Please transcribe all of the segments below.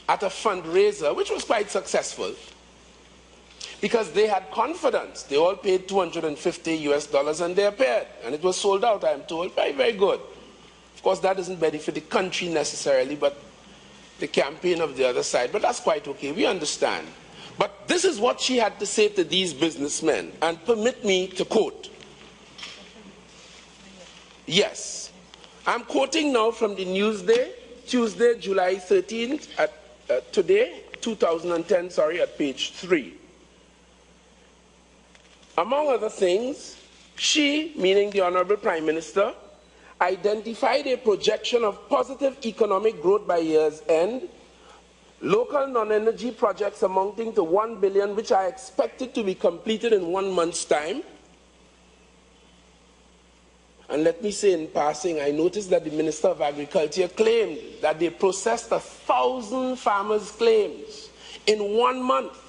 at a fundraiser, which was quite successful, because they had confidence. They all paid $250 and they appeared. And it was sold out, I am told. Very, very good. Of course, that doesn't benefit the country necessarily, but the campaign of the other side. But that's quite okay. We understand. But this is what she had to say to these businessmen. And permit me to quote. Yes. I'm quoting now from the Newsday, Tuesday, July 13th, today, 2010, sorry, at page 3. Among other things, she, meaning the Honorable Prime Minister, identified a projection of positive economic growth by year's end, local non-energy projects amounting to $1 billion, which are expected to be completed in 1 month's time. And let me say in passing, I noticed that the Minister of Agriculture claimed that they processed 1,000 farmers' claims in 1 month.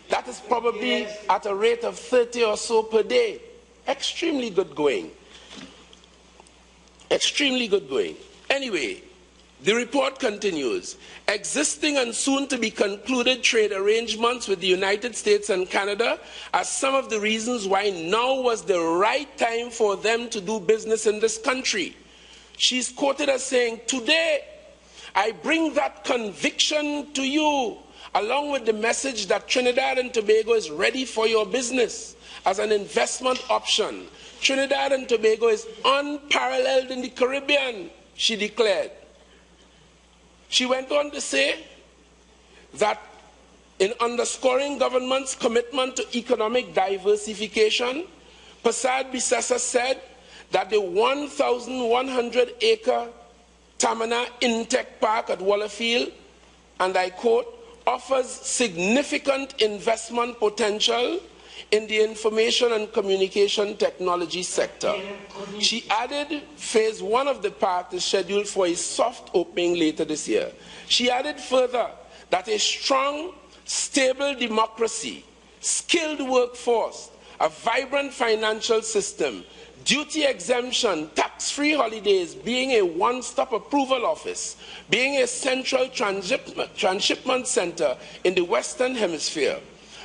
That is probably at a rate of 30 or so per day. Extremely good going. Extremely good going. Anyway, the report continues. Existing and soon to be concluded trade arrangements with the United States and Canada are some of the reasons why now was the right time for them to do business in this country. She's quoted as saying, "Today, I bring that conviction to you, along with the message that Trinidad and Tobago is ready for your business as an investment option. Trinidad and Tobago is unparalleled in the Caribbean," she declared. She went on to say that in underscoring government's commitment to economic diversification, Prasad Bisesa said that the 1,100-acre Tamana Intech Park at Wallafield, and I quote, offers significant investment potential in the information and communication technology sector. She added phase 1 of the park is scheduled for a soft opening later this year. She added further that a strong, stable democracy, skilled workforce, a vibrant financial system, duty exemption, tax-free holidays, being a one-stop approval office, being a central transshipment center in the Western Hemisphere,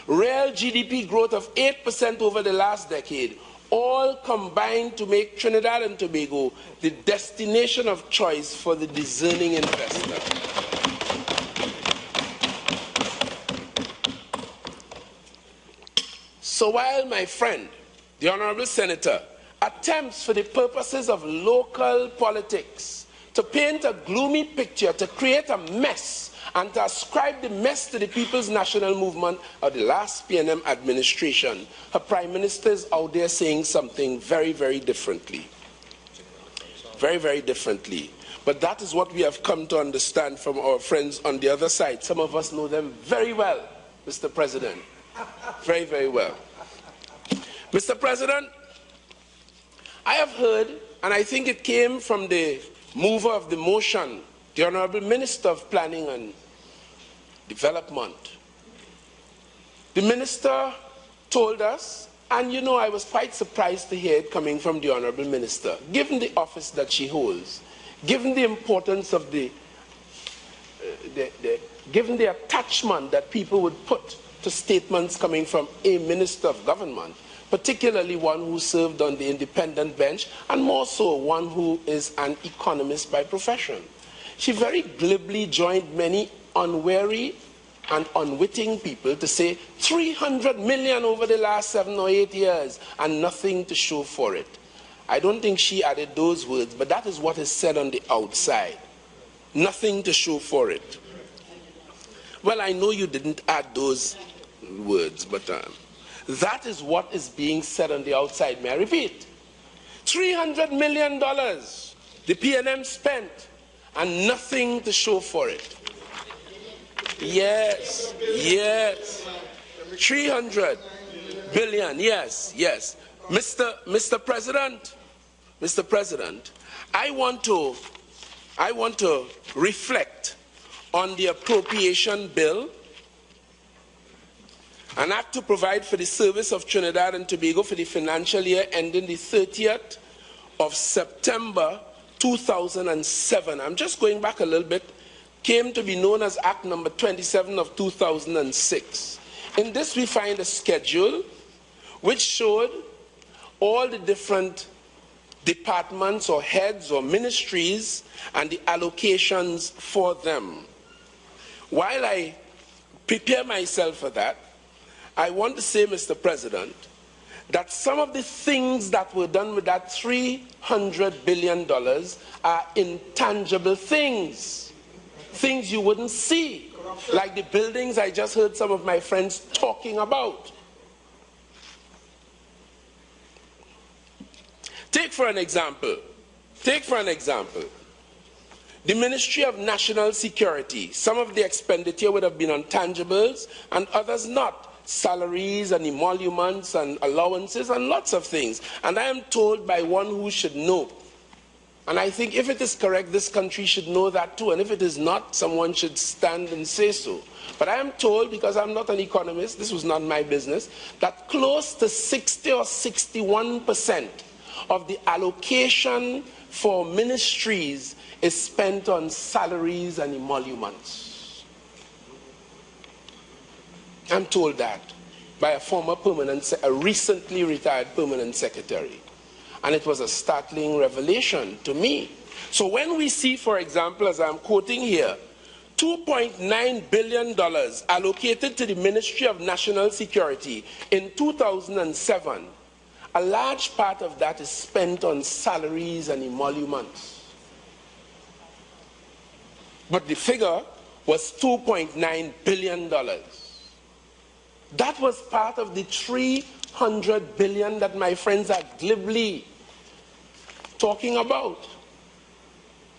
real GDP growth of 8% over the last decade, all combined to make Trinidad and Tobago the destination of choice for the discerning investor. So while my friend, the Honorable Senator, attempts for the purposes of local politics to paint a gloomy picture, to create a mess, and to ascribe the mess to the People's National Movement of the last PNM administration, her Prime Minister is out there saying something very, very differently. Very, very differently. But that is what we have come to understand from our friends on the other side. Some of us know them very well, Mr. President. Very, very well. Mr. President, I have heard, and I think it came from the mover of the motion, the Honorable Minister of Planning and Development. The Minister told us, and you know I was quite surprised to hear it coming from the Honorable Minister, given the office that she holds, given the importance of given the attachment that people would put to statements coming from a Minister of Government, particularly one who served on the independent bench, and more so one who is an economist by profession. She very glibly joined many unwary and unwitting people to say 300 million over the last 7 or 8 years and nothing to show for it. I don't think she added those words, but that is what is said on the outside. Nothing to show for it. Well, I know you didn't add those words, but that is what is being said on the outside. May I repeat? $300 million the PNM spent and nothing to show for it. Yes, yes. 300 billion, yes, yes. Mr. President, I want to reflect on the appropriation bill, an act to provide for the service of Trinidad and Tobago for the financial year ending the 30th of September 2007. I'm just going back a little bit came to be known as Act number 27 of 2006. In this we find a schedule which showed all the different departments or heads or ministries and the allocations for them. While I prepare myself for that, I want to say, Mr. President, that some of the things that were done with that $300 billion are intangible things, things you wouldn't see, like the buildings I just heard some of my friends talking about. Take for an example, the Ministry of National Security. Some of the expenditure would have been on tangibles and others not. Salaries and emoluments and allowances and lots of things. And I am told by one who should know. And I think if it is correct, this country should know that too. And if it is not, someone should stand and say so. But I am told, because I'm not an economist, this was not my business, that close to 60 or 61% of the allocation for ministries is spent on salaries and emoluments. I'm told that by a recently retired permanent secretary. And it was a startling revelation to me. So when we see, for example, as I'm quoting here, $2.9 billion allocated to the Ministry of National Security in 2007, a large part of that is spent on salaries and emoluments. But the figure was $2.9 billion. That was part of the $300 billion that my friends are glibly talking about.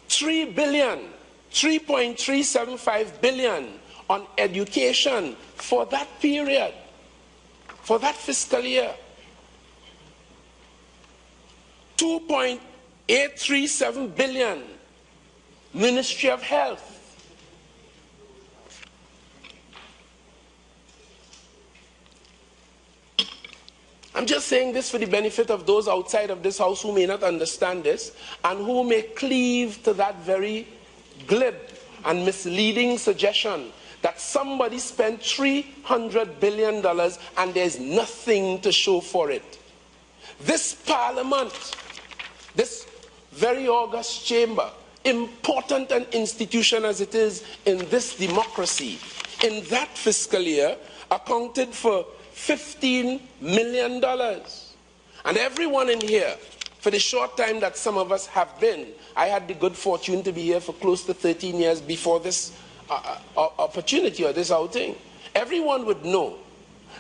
$3 billion, $3.375 billion on education for that period, for that fiscal year. $2.837 billion, Ministry of Health. I'm just saying this for the benefit of those outside of this house who may not understand this and who may cleave to that very glib and misleading suggestion that somebody spent $300 billion and there's nothing to show for it. This Parliament, this very august chamber, important an institution as it is in this democracy, in that fiscal year accounted for $15 million. And everyone in here, for the short time that some of us have been, I had the good fortune to be here for close to 13 years before this opportunity or this outing. Everyone would know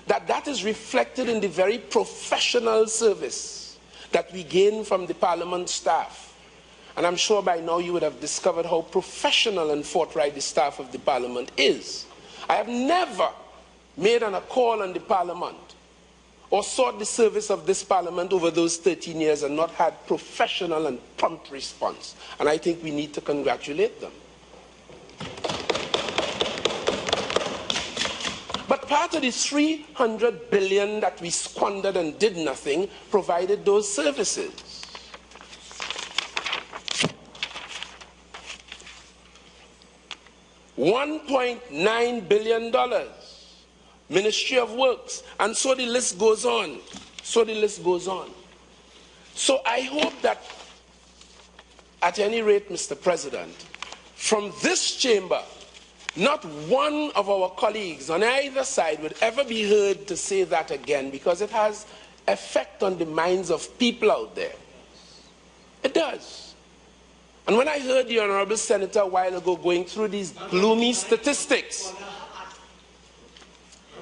that that is reflected in the very professional service that we gain from the Parliament staff. And I'm sure by now you would have discovered how professional and forthright the staff of the Parliament is. I have never made a call on the Parliament or sought the service of this Parliament over those 13 years and not had professional and prompt response. And I think we need to congratulate them. But part of the $300 billion that we squandered and did nothing provided those services. $1.9 billion. Ministry of Works, and so the list goes on. So I hope that, at any rate, Mr. President, from this chamber, not one of our colleagues on either side would ever be heard to say that again, because it has effect on the minds of people out there. It does. And when I heard the Honorable Senator a while ago going through these gloomy statistics,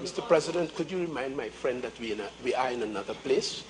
Mr. President, could you remind my friend that we are in another place?